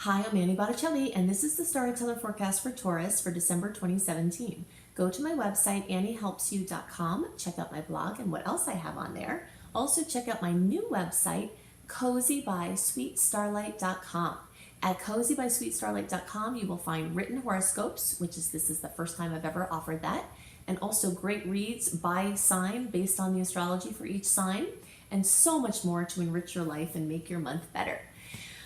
Hi, I'm Annie Botticelli, and this is the Storyteller Forecast for Taurus for December 2017. Go to my website, anniehelpsyou.com, check out my blog and what else I have on there. Also, check out my new website, cozybysweetstarlight.com. At cozybysweetstarlight.com, you will find written horoscopes, this is the first time I've ever offered that, and also great reads by sign based on the astrology for each sign, and so much more to enrich your life and make your month better.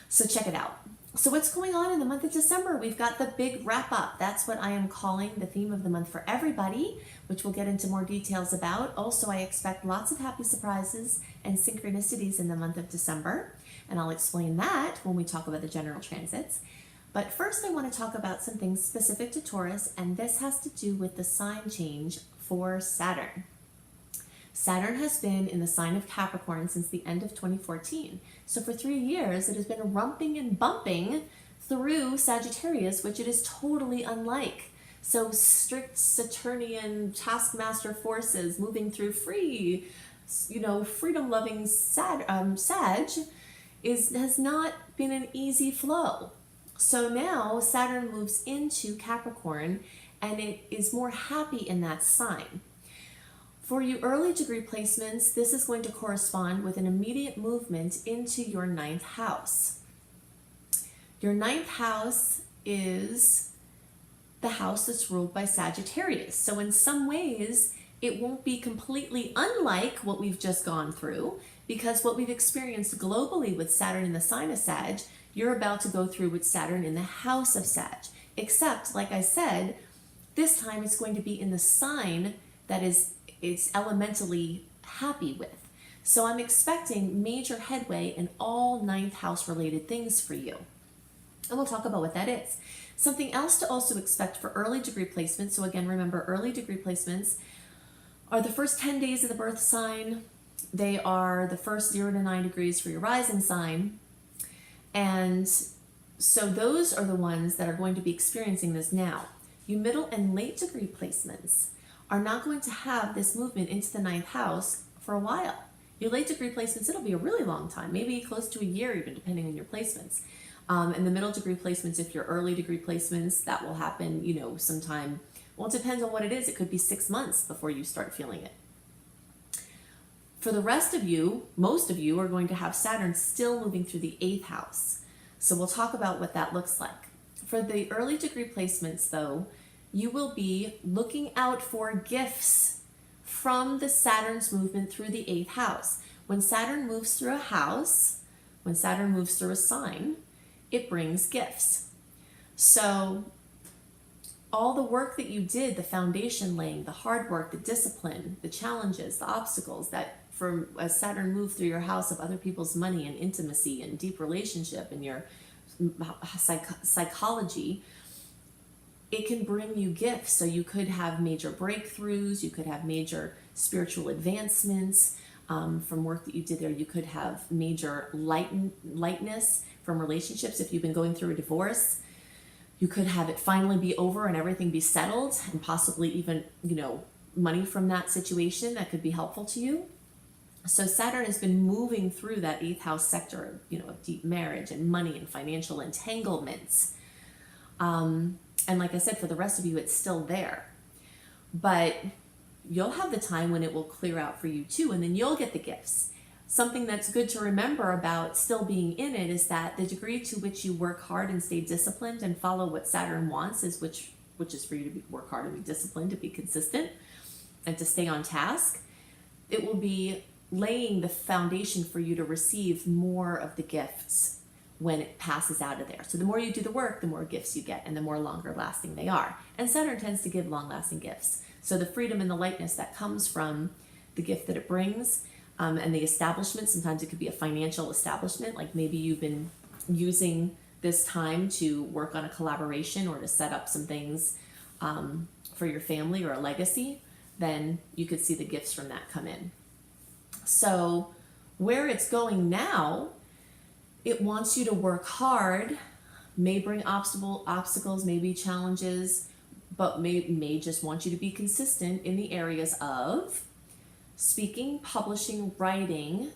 So check it out. So what's going on in the month of December? We've got the big wrap up. That's what I am calling the theme of the month for everybody, which we'll get into more details about. Also, I expect lots of happy surprises and synchronicities in the month of December, and I'll explain that when we talk about the general transits. But first, I want to talk about some things specific to Taurus, and this has to do with the sign change for Saturn. Saturn has been in the sign of Capricorn since the end of 2014. So for 3 years, it has been rumping and bumping through Sagittarius, which it is totally unlike. So strict Saturnian taskmaster forces moving through freedom-loving Sag has not been an easy flow. So now Saturn moves into Capricorn, and it is more happy in that sign. For you early degree placements, this is going to correspond with an immediate movement into your 9th house. Your 9th house is the house that's ruled by Sagittarius. So in some ways, it won't be completely unlike what we've just gone through, because what we've experienced globally with Saturn in the sign of Sag, you're about to go through with Saturn in the house of Sag. Except, like I said, this time it's going to be in the sign that it's elementally happy with. So I'm expecting major headway in all 9th house related things for you. And we'll talk about what that is. Something else to also expect for early degree placements. So again, remember, early degree placements are the first 10 days of the birth sign. They are the first 0 to 9 degrees for your rising sign. And so those are the ones that are going to be experiencing this now. You middle and late degree placements are not going to have this movement into the 9th house for a while. Your late degree placements, it'll be a really long time, maybe close to a year even, depending on your placements. And the middle degree placements, if you're early degree placements, that will happen, sometime. Well, it depends on what it is. It could be 6 months before you start feeling it. For the rest of you, most of you are going to have Saturn still moving through the 8th house. So we'll talk about what that looks like. For the early degree placements, though, you will be looking out for gifts from the Saturn's movement through the 8th house. When Saturn moves through a house, when Saturn moves through a sign, it brings gifts. So all the work that you did, the foundation laying, the hard work, the discipline, the challenges, the obstacles that as Saturn moved through your house of other people's money and intimacy and deep relationship and your psychology, it can bring you gifts. So you could have major breakthroughs, you could have major spiritual advancements from work that you did there. You could have major lightness from relationships. If you've been going through a divorce, you could have it finally be over and everything be settled, and possibly even, money from that situation that could be helpful to you. So Saturn has been moving through that 8th house sector, of deep marriage and money and financial entanglements. And like I said, for the rest of you, it's still there. But you'll have the time when it will clear out for you too, and then you'll get the gifts. Something that's good to remember about still being in it is that the degree to which you work hard and stay disciplined and follow what Saturn wants is which is for you to work hard and be disciplined, to be consistent, and to stay on task. It will be laying the foundation for you to receive more of the gifts when it passes out of there. So the more you do the work, the more gifts you get, and the more longer lasting they are. And Saturn tends to give long lasting gifts. So the freedom and the lightness that comes from the gift that it brings, and the establishment, sometimes it could be a financial establishment, like maybe you've been using this time to work on a collaboration or to set up some things for your family or a legacy, then you could see the gifts from that come in. So where it's going now, it wants you to work hard, may bring obstacles, maybe challenges, but may just want you to be consistent in the areas of speaking, publishing, writing,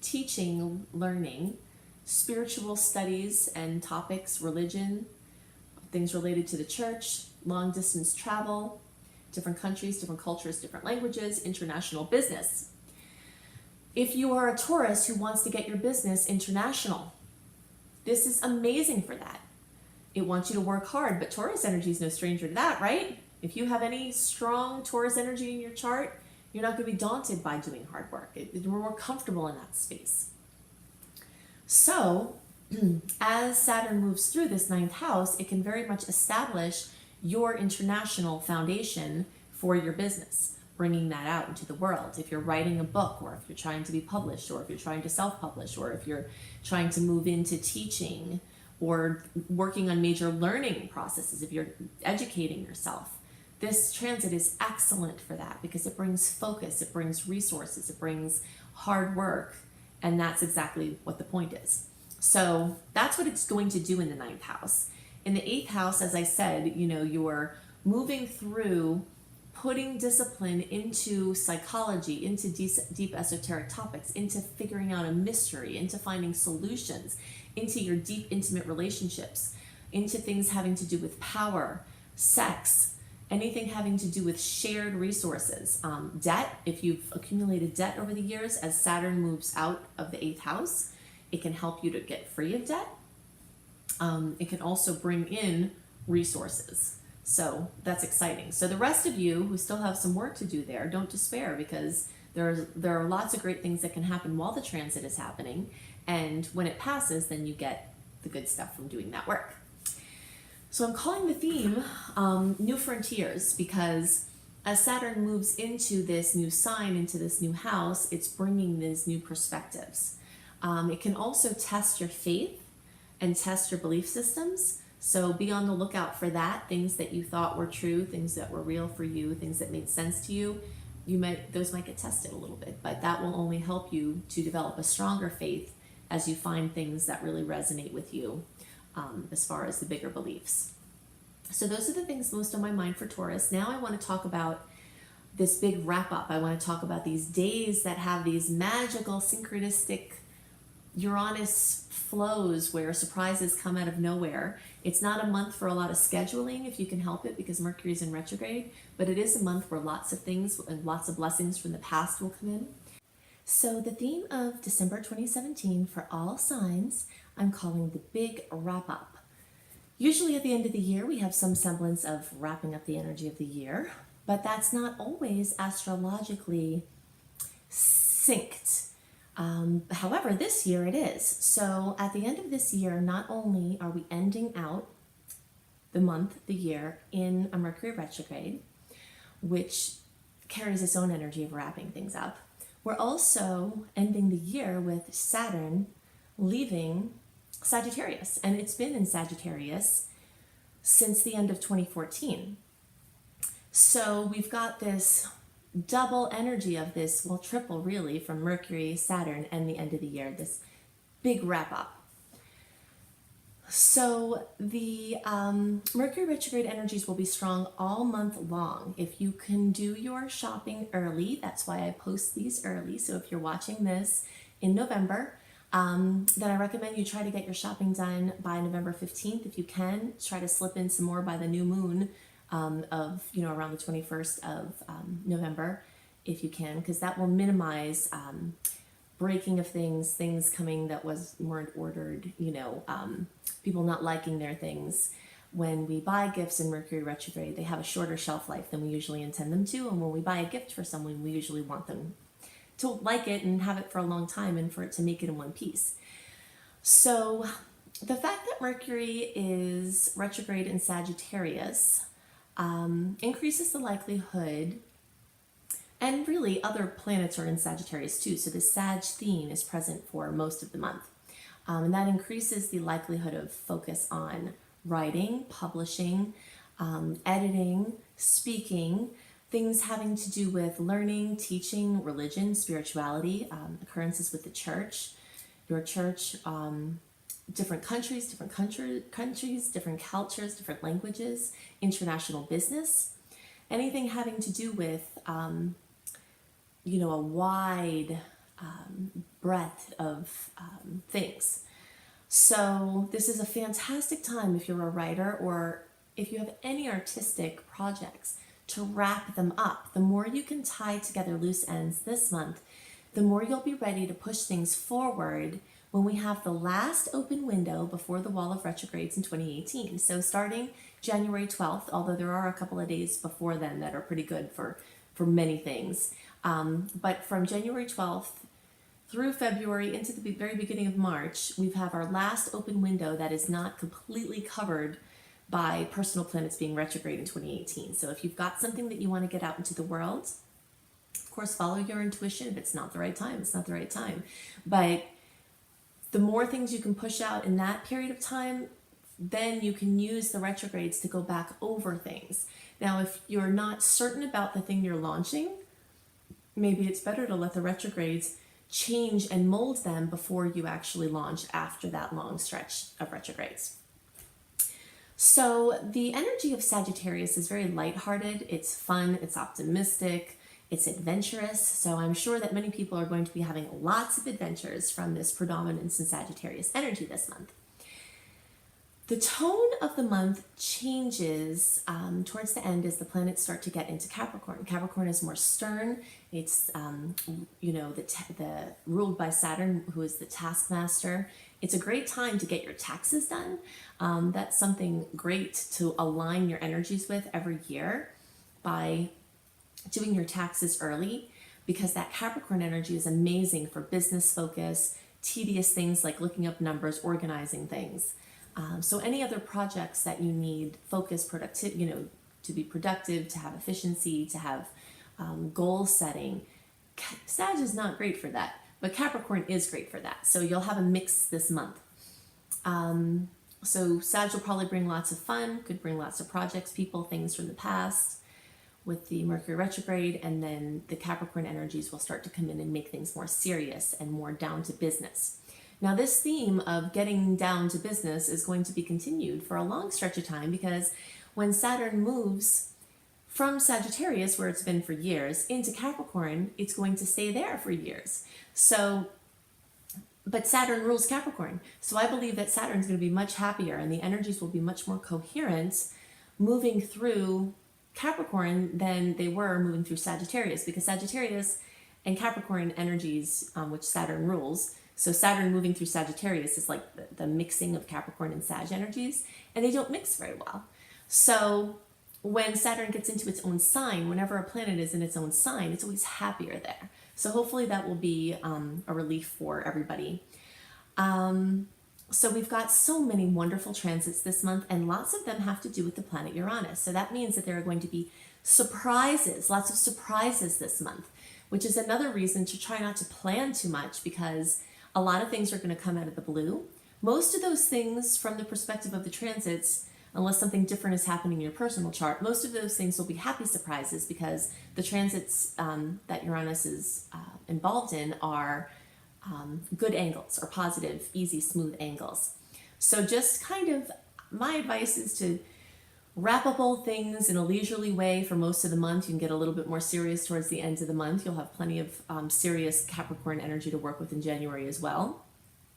teaching, learning, spiritual studies and topics, religion, things related to the church, long distance travel, different countries, different cultures, different languages, international business. If you are a Taurus who wants to get your business international, this is amazing for that. It wants you to work hard, but Taurus energy is no stranger to that, right? If you have any strong Taurus energy in your chart, you're not going to be daunted by doing hard work. You're more comfortable in that space. So, as Saturn moves through this ninth house, it can very much establish your international foundation for your business, bringing that out into the world. If you're writing a book, or if you're trying to be published, or if you're trying to self-publish, or if you're trying to move into teaching or working on major learning processes, if you're educating yourself, this transit is excellent for that because it brings focus, it brings resources, it brings hard work, and that's exactly what the point is. So that's what it's going to do in the ninth house. In the eighth house, as I said, you're moving through putting discipline into psychology, into deep esoteric topics, into figuring out a mystery, into finding solutions, into your deep intimate relationships, into things having to do with power, sex, anything having to do with shared resources, debt. If you've accumulated debt over the years, as Saturn moves out of the eighth house, it can help you to get free of debt. It can also bring in resources. So that's exciting. So the rest of you who still have some work to do there, don't despair, because there are lots of great things that can happen while the transit is happening. And when it passes, then you get the good stuff from doing that work. So I'm calling the theme New Frontiers, because as Saturn moves into this new sign, into this new house, it's bringing these new perspectives. It can also test your faith and test your belief systems. So be on the lookout for that. Things that you thought were true, things that were real for you, things that made sense to you, those might get tested a little bit, but that will only help you to develop a stronger faith as you find things that really resonate with you as far as the bigger beliefs. So those are the things most on my mind for Taurus. Now I want to talk about this big wrap up. I want to talk about these days that have these magical synchronistic Uranus flows where surprises come out of nowhere. It's not a month for a lot of scheduling if you can help it, because Mercury's in retrograde, but it is a month where lots of things and lots of blessings from the past will come in. So the theme of December 2017 for all signs, I'm calling the big wrap up. Usually at the end of the year, we have some semblance of wrapping up the energy of the year, but that's not always astrologically synced. However, this year it is. So at the end of this year, not only are we ending out the month, the year, in a Mercury retrograde, which carries its own energy of wrapping things up, we're also ending the year with Saturn leaving Sagittarius. And it's been in Sagittarius since the end of 2014. So we've got this double energy of this, well, triple really, from Mercury, Saturn, and the end of the year, this big wrap up. So the Mercury retrograde energies will be strong all month long. If you can do your shopping early, that's why I post these early. So if you're watching this in November, then I recommend you try to get your shopping done by November 15th. If you can, try to slip in some more by the new moon of, around the 21st of November, if you can, because that will minimize breaking of things coming that weren't ordered, people not liking their things. When we buy gifts in Mercury retrograde, they have a shorter shelf life than we usually intend them to, and when we buy a gift for someone, we usually want them to like it and have it for a long time and for it to make it in one piece. So the fact that Mercury is retrograde in Sagittarius increases the likelihood, and really other planets are in Sagittarius too, so the Sag theme is present for most of the month. And that increases the likelihood of focus on writing, publishing, editing, speaking, things having to do with learning, teaching, religion, spirituality, occurrences with the church, your church, different countries, different cultures, different languages, international business, anything having to do with, a wide breadth of things. So this is a fantastic time if you're a writer or if you have any artistic projects to wrap them up. The more you can tie together loose ends this month, the more you'll be ready to push things forward when we have the last open window before the wall of retrogrades in 2018. So starting January 12th, although there are a couple of days before then that are pretty good for many things. But from January 12th through February into the very beginning of March, we have our last open window that is not completely covered by personal planets being retrograde in 2018. So if you've got something that you want to get out into the world, of course, follow your intuition. If it's not the right time, it's not the right time. But the more things you can push out in that period of time, then you can use the retrogrades to go back over things. Now, if you're not certain about the thing you're launching, maybe it's better to let the retrogrades change and mold them before you actually launch after that long stretch of retrogrades. So the energy of Sagittarius is very lighthearted. It's fun, it's optimistic, it's adventurous. So I'm sure that many people are going to be having lots of adventures from this predominance in Sagittarius energy this month. The tone of the month changes towards the end as the planets start to get into Capricorn. Capricorn is more stern. It's the ruled by Saturn, who is the taskmaster. It's a great time to get your taxes done. That's something great to align your energies with every year by doing your taxes early, because that Capricorn energy is amazing for business focus, tedious things like looking up numbers, organizing things. So any other projects that you need focus, to be productive, to have efficiency, to have goal setting, Sag is not great for that, but Capricorn is great for that. So you'll have a mix this month. So Sag will probably bring lots of fun, could bring lots of projects, people, things from the past with the Mercury retrograde, and then the Capricorn energies will start to come in and make things more serious and more down to business. Now, this theme of getting down to business is going to be continued for a long stretch of time, because when Saturn moves from Sagittarius, where it's been for years, into Capricorn, it's going to stay there for years. But Saturn rules Capricorn. So I believe that Saturn's going to be much happier and the energies will be much more coherent moving through Capricorn than they were moving through Sagittarius, because Sagittarius and Capricorn energies, which Saturn rules, so Saturn moving through Sagittarius is like the mixing of Capricorn and Sag energies, and they don't mix very well. So when Saturn gets into its own sign, whenever a planet is in its own sign, it's always happier there. So hopefully that will be a relief for everybody. So we've got so many wonderful transits this month, and lots of them have to do with the planet Uranus. So that means that there are going to be surprises, lots of surprises this month, which is another reason to try not to plan too much, because a lot of things are going to come out of the blue. Most of those things, from the perspective of the transits, unless something different is happening in your personal chart, most of those things will be happy surprises, because the transits that Uranus is involved in are good angles, or positive, easy, smooth angles. So just kind of, my advice is to wrap up all things in a leisurely way for most of the month. You can get a little bit more serious towards the end of the month. You'll have plenty of serious Capricorn energy to work with in January as well.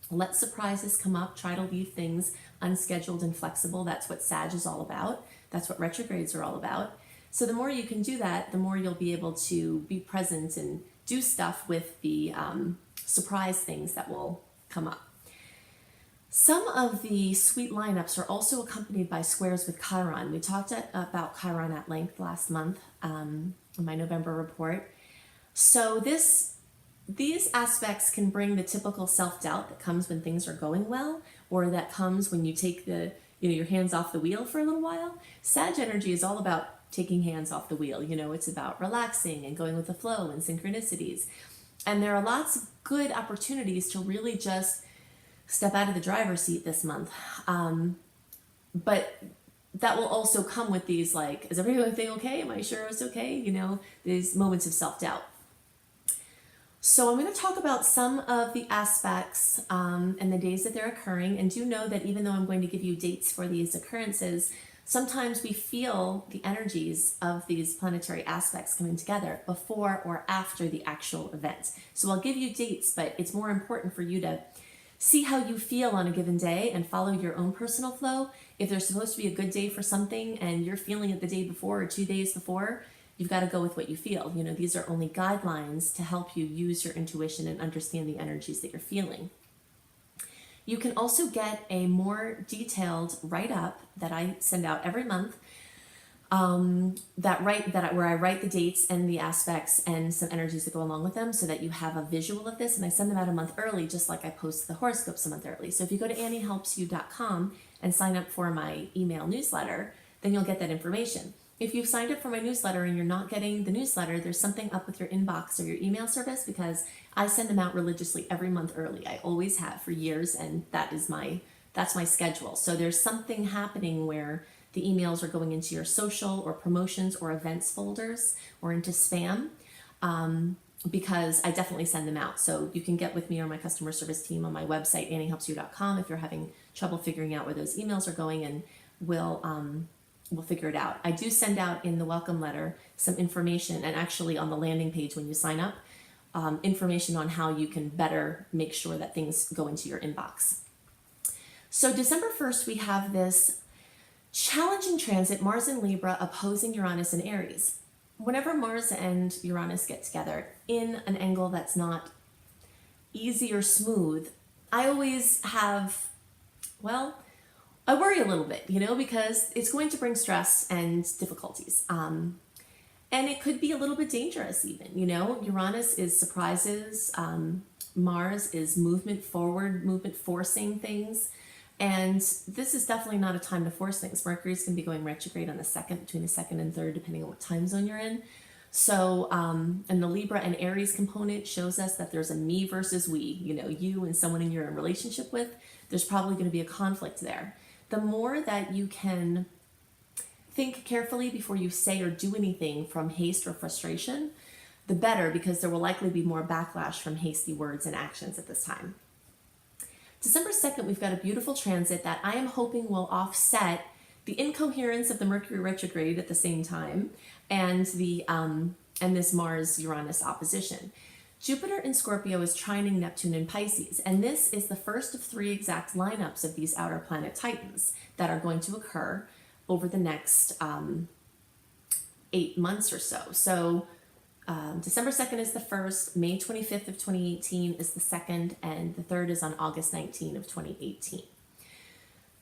Let surprises come up. Try to leave things unscheduled and flexible. That's what Sag is all about. That's what retrogrades are all about. So the more you can do that, the more you'll be able to be present and do stuff with the surprise things that will come up. Some of the sweet lineups are also accompanied by squares with Chiron. We talked about Chiron at length last month in my November report. So these aspects can bring the typical self-doubt that comes when things are going well, or that comes when you take your hands off the wheel for a little while. Sag energy is all about taking hands off the wheel. It's about relaxing and going with the flow and synchronicities. And there are lots of good opportunities to really just step out of the driver's seat this month. But that will also come with these, like, is everything okay? Am I sure it's okay? These moments of self-doubt. So I'm going to talk about some of the aspects and the days that they're occurring. And do know that even though I'm going to give you dates for these occurrences, sometimes we feel the energies of these planetary aspects coming together before or after the actual event. So I'll give you dates, but it's more important for you to see how you feel on a given day and follow your own personal flow. If there's supposed to be a good day for something and you're feeling it the day before or 2 days before, you've got to go with what you feel. You know, these are only guidelines to help you use your intuition and understand the energies that you're feeling. You can also get a more detailed write-up that I send out every month, where I write the dates and the aspects and some energies that go along with them, so that you have a visual of this. And I send them out a month early, just like I post the horoscopes a month early. So if you go to anniehelpsyou.com and sign up for my email newsletter, then you'll get that information. If you've signed up for my newsletter and you're not getting the newsletter, there's something up with your inbox or your email service, because I send them out religiously every month early. I always have for years, and that's my schedule. So there's something happening where the emails are going into your social or promotions or events folders or into spam, because I definitely send them out. So you can get with me or my customer service team on my website, anniehelpsyou.com, if you're having trouble figuring out where those emails are going, and we'll figure it out. I do send out in the welcome letter some information, and actually on the landing page when you sign up, information on how you can better make sure that things go into your inbox. So December 1st, we have this challenging transit, Mars in Libra opposing Uranus in Aries. Whenever Mars and Uranus get together in an angle that's not easy or smooth, I always have, I worry a little bit, because it's going to bring stress and difficulties. And it could be a little bit dangerous even, Uranus is surprises. Mars is movement forward, movement forcing things. And this is definitely not a time to force things. Mercury's going to be going retrograde on between the 2nd and 3rd, depending on what time zone you're in. So, and the Libra and Aries component shows us that there's a me versus we, you and someone you're in relationship with, there's probably going to be a conflict there. The more that you can think carefully before you say or do anything from haste or frustration, the better, because there will likely be more backlash from hasty words and actions at this time. December 2nd, we've got a beautiful transit that I am hoping will offset the incoherence of the Mercury retrograde at the same time, and this Mars-Uranus opposition. Jupiter in Scorpio is trining Neptune in Pisces, and this is the first of 3 exact lineups of these outer planet titans that are going to occur over the next 8 months or so. So December 2nd is the first, May 25th of 2018 is the second, and the third is on August 19th of 2018.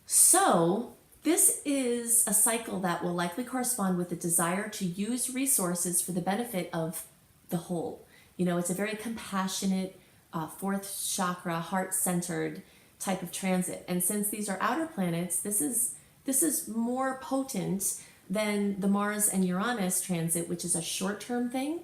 So this is a cycle that will likely correspond with the desire to use resources for the benefit of the whole. It's a very compassionate, 4th chakra, heart-centered type of transit. And since these are outer planets, this is more potent than the Mars and Uranus transit, which is a short-term thing.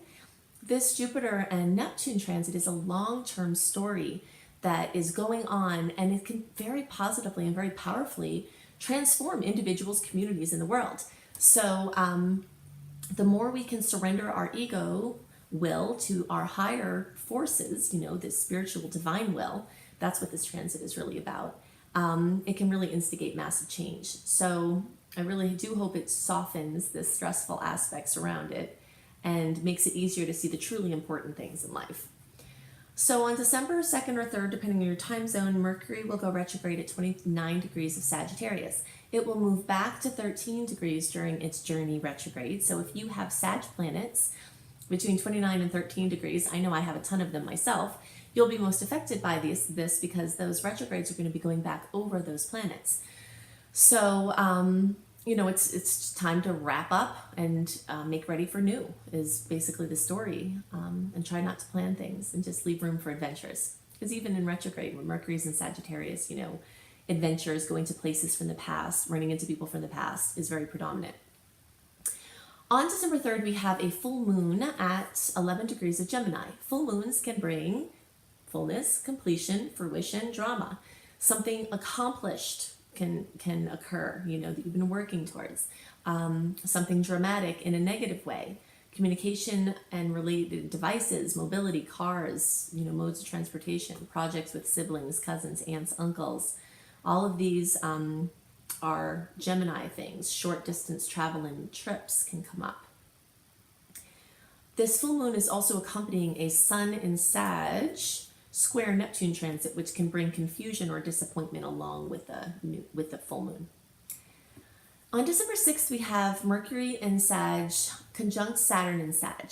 This Jupiter and Neptune transit is a long-term story that is going on, and it can very positively and very powerfully transform individuals, communities, in the world. So the more we can surrender our ego will to our higher forces, this spiritual divine will, that's what this transit is really about. It can really instigate massive change. So I really do hope it softens the stressful aspects around it and makes it easier to see the truly important things in life. So on December 2nd or 3rd, depending on your time zone, Mercury will go retrograde at 29 degrees of Sagittarius. It will move back to 13 degrees during its journey retrograde. So if you have Sag planets between 29 and 13 degrees, I know I have a ton of them myself, you'll be most affected by this because those retrogrades are going to be going back over those planets. So, it's time to wrap up and make ready for new is basically the story, and try not to plan things and just leave room for adventures. Because even in retrograde, when Mercury's in Sagittarius, adventures, going to places from the past, running into people from the past is very predominant. On December 3rd, we have a full moon at 11 degrees of Gemini. Full moons can bring fullness, completion, fruition, drama. Something accomplished can occur, that you've been working towards. Something dramatic in a negative way. Communication and related devices, mobility, cars, modes of transportation, projects with siblings, cousins, aunts, uncles. All of these are Gemini things. Short distance travel and trips can come up. This full moon is also accompanying a sun in Sag. square Neptune transit, which can bring confusion or disappointment along with the full moon. On December 6th, we have Mercury in Sag conjunct Saturn in Sag.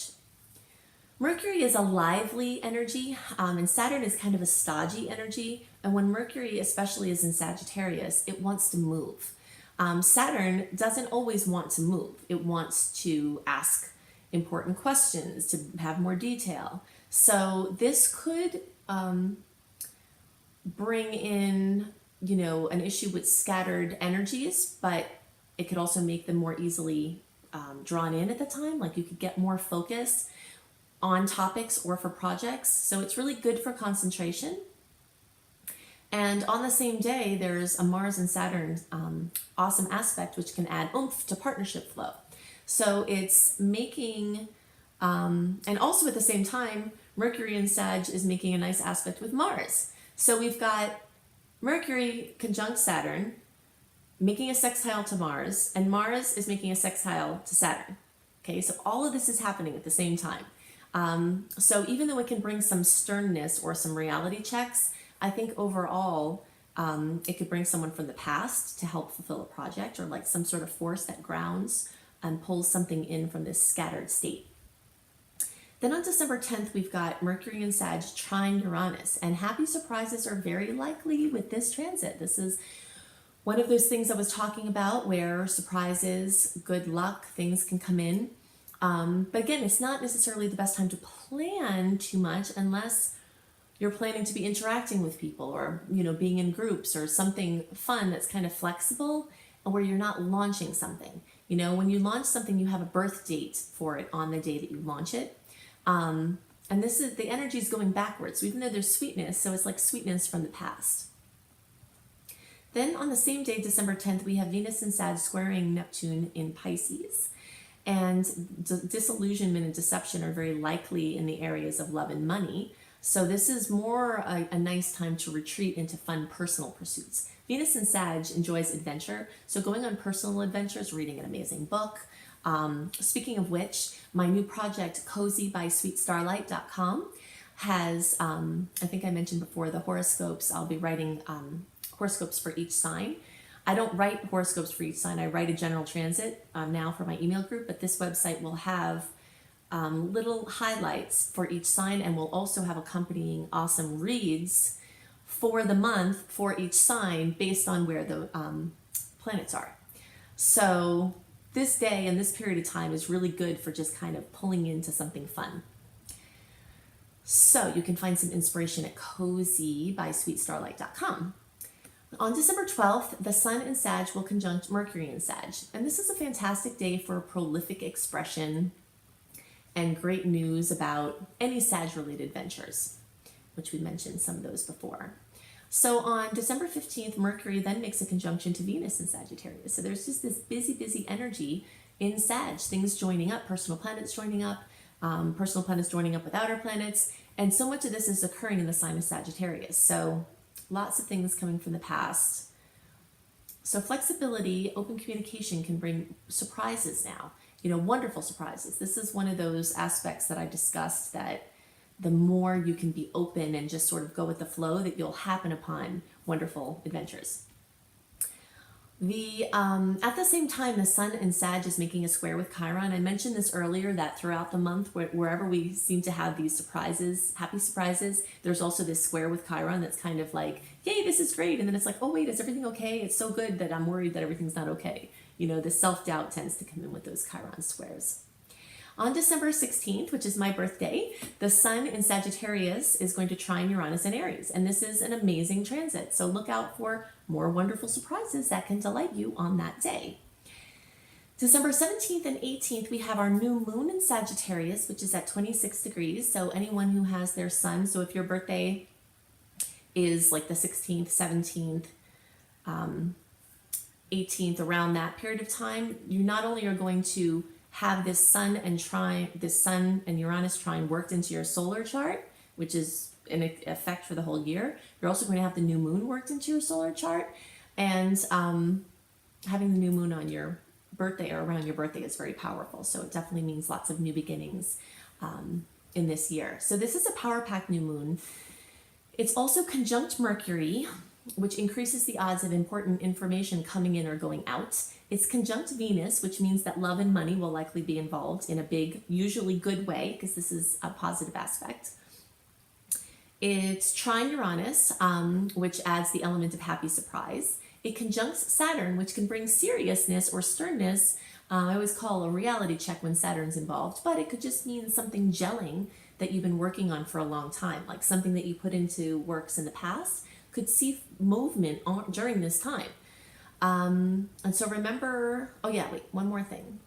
Mercury is a lively energy, and Saturn is kind of a stodgy energy. And when Mercury especially is in Sagittarius, it wants to move. Saturn doesn't always want to move. It wants to ask important questions, to have more detail. So this could bring in, an issue with scattered energies, but it could also make them more easily drawn in at the time. Like you could get more focus on topics or for projects. So it's really good for concentration. And on the same day, there's a Mars and Saturn awesome aspect, which can add oomph to partnership flow. So it's making, and also at the same time, Mercury in Sag is making a nice aspect with Mars. So we've got Mercury conjunct Saturn, making a sextile to Mars, and Mars is making a sextile to Saturn. Okay, so all of this is happening at the same time. So even though it can bring some sternness or some reality checks, I think overall it could bring someone from the past to help fulfill a project, or like some sort of force that grounds and pulls something in from this scattered state. Then on December 10th, we've got Mercury in Sag trine Uranus, and happy surprises are very likely with this transit. This is one of those things I was talking about where surprises, good luck, things can come in. But again, it's not necessarily the best time to plan too much unless you're planning to be interacting with people, or being in groups, or something fun that's kind of flexible and where you're not launching something. When you launch something, you have a birth date for it on the day that you launch it. And this is, the energy is going backwards. So even though there's sweetness, so it's like sweetness from the past. Then on the same day, December 10th, we have Venus in Sag squaring Neptune in Pisces. And disillusionment and deception are very likely in the areas of love and money. So this is more a nice time to retreat into fun personal pursuits. Venus in Sag enjoys adventure. So going on personal adventures, reading an amazing book. Speaking of which, my new project, cozybysweetstarlight.com, has, I think I mentioned before, the horoscopes. I'll be writing horoscopes for each sign. I don't write horoscopes for each sign. I write a general transit now for my email group, but this website will have little highlights for each sign, and we'll also have accompanying awesome reads for the month for each sign based on where the planets are. So this day and this period of time is really good for just kind of pulling into something fun. So you can find some inspiration at cozybysweetstarlight.com. On December 12th, the Sun in Sag will conjunct Mercury in Sag. And this is a fantastic day for prolific expression and great news about any Sag-related ventures, which we mentioned some of those before. So on December 15th, Mercury then makes a conjunction to Venus in Sagittarius. So there's just this busy, busy energy in Sag, things joining up, personal planets joining up, personal planets joining up with outer planets. And so much of this is occurring in the sign of Sagittarius. So lots of things coming from the past. So flexibility, open communication can bring surprises now, wonderful surprises. This is one of those aspects that I discussed, that the more you can be open and just sort of go with the flow, that you'll happen upon wonderful adventures. At the same time, the Sun in Sag is making a square with Chiron. I mentioned this earlier, that throughout the month, wherever we seem to have these surprises, happy surprises, there's also this square with Chiron that's kind of like, yay, this is great. And then it's like, oh wait, is everything okay? It's so good that I'm worried that everything's not okay. The self-doubt tends to come in with those Chiron squares. On December 16th, which is my birthday, the Sun in Sagittarius is going to trine Uranus in Aries. And this is an amazing transit. So look out for more wonderful surprises that can delight you on that day. December 17th and 18th, we have our new moon in Sagittarius, which is at 26 degrees. So anyone who has their sun, so if your birthday is like the 16th, 17th, 18th, around that period of time, you not only are going to have this Sun and Uranus trine worked into your solar chart, which is in effect for the whole year. You're also going to have the new moon worked into your solar chart, and having the new moon on your birthday or around your birthday is very powerful. So it definitely means lots of new beginnings in this year. So this is a power pack new moon. It's also conjunct Mercury, which increases the odds of important information coming in or going out. It's conjunct Venus, which means that love and money will likely be involved in a big, usually good way, because this is a positive aspect. It's trine Uranus, which adds the element of happy surprise. It conjuncts Saturn, which can bring seriousness or sternness. I always call a reality check when Saturn's involved, but it could just mean something gelling that you've been working on for a long time, like something that you put into works in the past could see movement during this time. And so remember, oh yeah, wait, one more thing.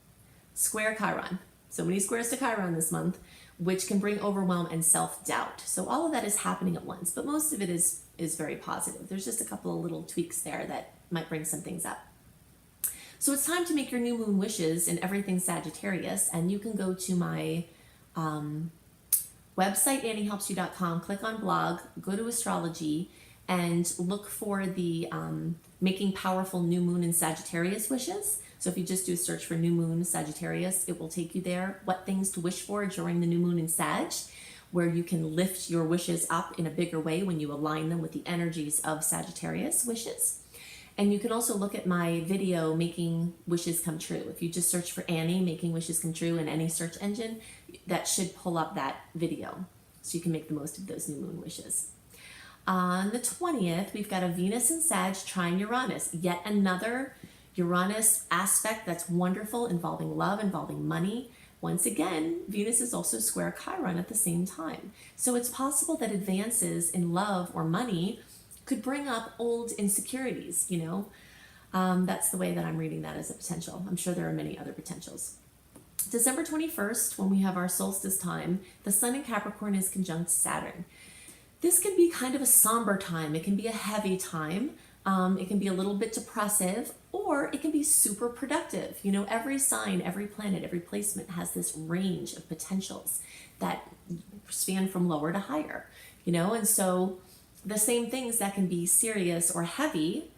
Square Chiron. So many squares to Chiron this month, which can bring overwhelm and self-doubt. So all of that is happening at once, but most of it is very positive. There's just a couple of little tweaks there that might bring some things up. So it's time to make your new moon wishes in everything Sagittarius, and you can go to my website, anniehelpsyou.com, click on blog, go to astrology, and look for the making powerful new moon in Sagittarius wishes. So if you just do a search for new moon Sagittarius, it will take you there. What things to wish for during the new moon in Sag, where you can lift your wishes up in a bigger way when you align them with the energies of Sagittarius wishes. And you can also look at my video, Making Wishes Come True. If you just search for Annie, Making Wishes Come True in any search engine, that should pull up that video. So you can make the most of those new moon wishes. On the 20th, we've got a Venus in Sag trine Uranus, yet another Uranus aspect that's wonderful, involving love, involving money. Once again, Venus is also square Chiron at the same time. So it's possible that advances in love or money could bring up old insecurities, you know. That's the way that I'm reading that as a potential. I'm sure there are many other potentials. December 21st, when we have our solstice time, the sun in Capricorn is conjunct Saturn. This can be kind of a somber time. It can be a heavy time. It can be a little bit depressive, or it can be super productive. You know, every sign, every planet, every placement has this range of potentials that span from lower to higher, you know, and so the same things that can be serious or heavy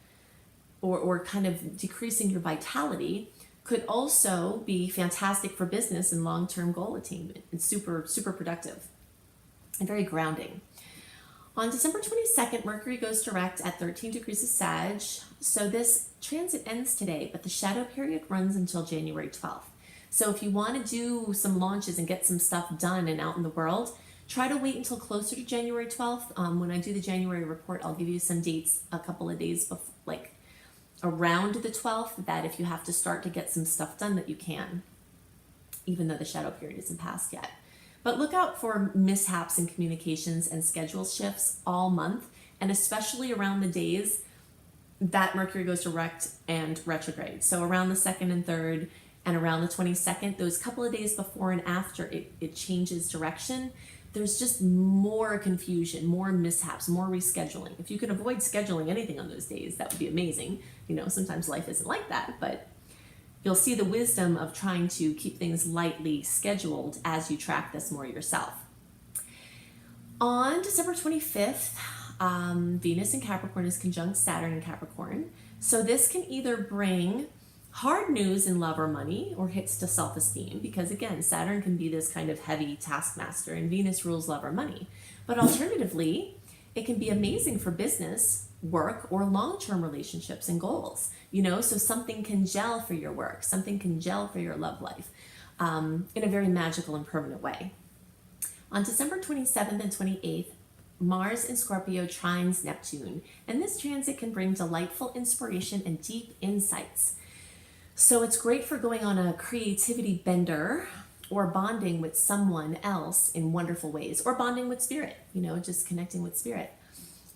or kind of decreasing your vitality could also be fantastic for business and long-term goal attainment and super productive and very grounding. On December 22nd, Mercury goes direct at 13 degrees of Sag. So this transit ends today, but the shadow period runs until January 12th. So if you want to do some launches and get some stuff done and out in the world, try to wait until closer to January 12th. When I do the January report, I'll give you some dates a couple of days before, like around the 12th, that if you have to start to get some stuff done that you can, even though the shadow period isn't passed yet. But look out for mishaps in communications and schedule shifts all month, and especially around the days that Mercury goes direct and retrograde. So around the 2nd and 3rd and around the 22nd, those couple of days before and after it changes direction, there's just more confusion, more mishaps, more rescheduling. If you could avoid scheduling anything on those days, that would be amazing. You know, sometimes life isn't like that, but you'll see the wisdom of trying to keep things lightly scheduled as you track this more yourself. On December 25th, Venus in Capricorn is conjunct Saturn in Capricorn. So this can either bring hard news in love or money, or hits to self-esteem, because again, Saturn can be this kind of heavy taskmaster and Venus rules love or money. But alternatively, it can be amazing for business, work, or long-term relationships and goals. You know, so something can gel for your work, something can gel for your love life in a very magical and permanent way. On December 27th and 28th, Mars in Scorpio trines Neptune, and this transit can bring delightful inspiration and deep insights. So it's great for going on a creativity bender or bonding with someone else in wonderful ways, or bonding with spirit, you know, just connecting with spirit.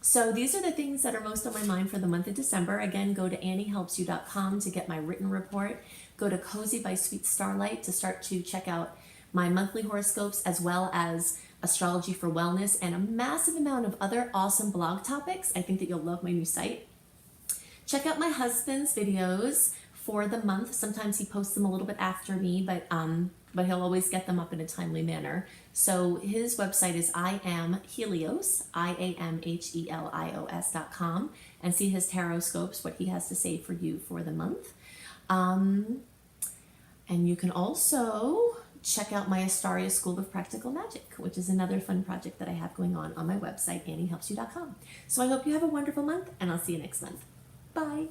So these are the things that are most on my mind for the month of December. Again, go to anniehelpsyou.com to get my written report. Go to Cozy by Sweet Starlight to start to check out my monthly horoscopes, as well as Astrology for Wellness and a massive amount of other awesome blog topics. I think that you'll love my new site. Check out my husband's videos for the month. Sometimes he posts them a little bit after me, but he'll always get them up in a timely manner. So his website is IamHelios, IamHelios.com, and see his tarot scopes, what he has to say for you for the month. And you can also check out my Astaria School of Practical Magic, which is another fun project that I have going on my website, anniehelpsyou.com. So I hope you have a wonderful month, and I'll see you next month. Bye.